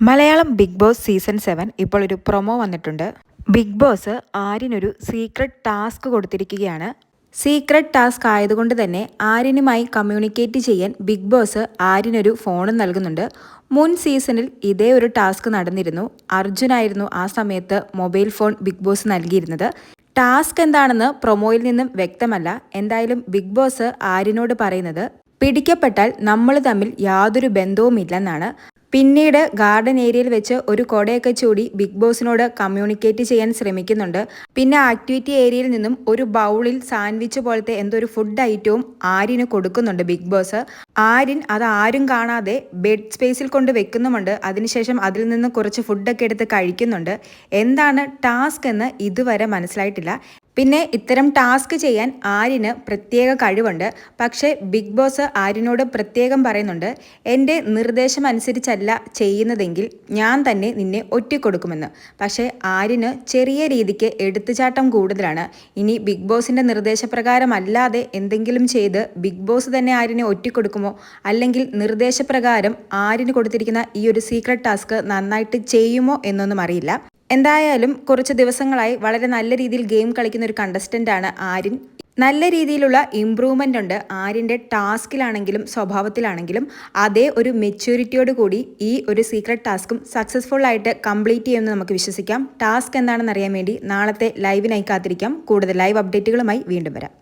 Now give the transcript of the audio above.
Malayalam big boss season 7 ഇപ്പോൾ ഒരു promo വന്നിട്ടുണ്ട്. ബിഗ് ബോസ് ആര്യനൊരു സീക്രട്ട് ടാസ്ക് കൊടുത്തിരിക്കുകയാണ്. സീക്രട്ട് ടാസ്ക് ആയതുകൊണ്ട് തന്നെ ആര്യനുമായി കമ്മ്യൂണിക്കേറ്റ് ചെയ്യാൻ ബിഗ് ബോസ് ആര്യനൊരു ഫോണും നൽകുന്നുണ്ട്. മുൻ സീസണിൽ ഇതേ ഒരു ടാസ്ക് നടന്നിരുന്നു. അർജുനായിരുന്നു ആ സമയത്ത് മൊബൈൽ ഫോൺ ബിഗ് ബോസ് നൽകിയിരുന്നത്. ടാസ്ക് എന്താണെന്ന് പ്രൊമോയിൽ നിന്നും വ്യക്തമല്ല. എന്തായാലും ബിഗ് ബോസ് ആര്യനോട് പറയുന്നത് പിടിക്കപ്പെട്ടാൽ നമ്മൾ തമ്മിൽ യാതൊരു ബന്ധവുമില്ലെന്നാണ്. പിന്നീട് ഗാർഡൻ ഏരിയയിൽ വെച്ച് ഒരു കൊടയൊക്കെ ചൂടി ബിഗ് ബോസിനോട് കമ്മ്യൂണിക്കേറ്റ് ചെയ്യാൻ ശ്രമിക്കുന്നുണ്ട്. പിന്നെ ആക്ടിവിറ്റി ഏരിയയിൽ നിന്നും ഒരു ബൗളിൽ സാൻഡ്വിച്ച് പോലത്തെ എന്തോ ഒരു ഫുഡ് ഐറ്റവും ആര്യന് കൊടുക്കുന്നുണ്ട് ബിഗ് ബോസ്. ആര്യൻ അത് ആരും കാണാതെ ബെഡ് സ്പേസിൽ കൊണ്ട് വെക്കുന്നുമുണ്ട്. അതിനുശേഷം അതിൽ നിന്ന് കുറച്ച് ഫുഡൊക്കെ എടുത്ത് കഴിക്കുന്നുണ്ട്. എന്താണ് ടാസ്ക് എന്ന് ഇതുവരെ മനസ്സിലായിട്ടില്ല. പിന്നെ ഇത്തരം ടാസ്ക് ചെയ്യാൻ ആര്യന് പ്രത്യേക കഴിവുണ്ട്. പക്ഷേ ബിഗ് ബോസ് ആര്യനോട് പ്രത്യേകം പറയുന്നുണ്ട്, എൻ്റെ നിർദ്ദേശം അനുസരിച്ചല്ല ചെയ്യുന്നതെങ്കിൽ ഞാൻ തന്നെ നിന്നെ ഒറ്റിക്കൊടുക്കുമെന്ന്. പക്ഷേ ആര്യന് ചെറിയ രീതിക്ക് എടുത്തുചാട്ടം കൂടുതലാണ്. ഇനി ബിഗ് ബോസിൻ്റെ നിർദ്ദേശപ്രകാരമല്ലാതെ എന്തെങ്കിലും ചെയ്ത് ബിഗ് ബോസ് തന്നെ ആര്യനെ ഒറ്റിക്കൊടുക്കുമോ, അല്ലെങ്കിൽ നിർദ്ദേശപ്രകാരം ആര്യന് കൊടുത്തിരിക്കുന്ന ഈ ഒരു സീക്രട്ട് ടാസ്ക് നന്നായിട്ട് ചെയ്യുമോ എന്നൊന്നും അറിയില്ല. എന്തായാലും കുറച്ച് ദിവസങ്ങളായി വളരെ നല്ല രീതിയിൽ ഗെയിം കളിക്കുന്ന ഒരു കണ്ടസ്റ്റൻ്റ് ആണ് ആര്യൻ. നല്ല രീതിയിലുള്ള ഇമ്പ്രൂവ്മെൻ്റ് ഉണ്ട് ആര്യൻ്റെ ടാസ്കിലാണെങ്കിലും സ്വഭാവത്തിലാണെങ്കിലും. അതേ ഒരു മെച്യൂരിറ്റിയോട് കൂടി ഈ ഒരു സീക്രട്ട് ടാസ്കും സക്സസ്ഫുൾ ആയിട്ട് കംപ്ലീറ്റ് ചെയ്യുമെന്ന് നമുക്ക് വിശ്വസിക്കാം. ടാസ്ക് എന്താണെന്ന് അറിയാൻ വേണ്ടി നാളത്തെ ലൈവിനായി കാത്തിരിക്കാം. കൂടുതൽ ലൈവ് അപ്ഡേറ്റുകളുമായി വീണ്ടും വരാം.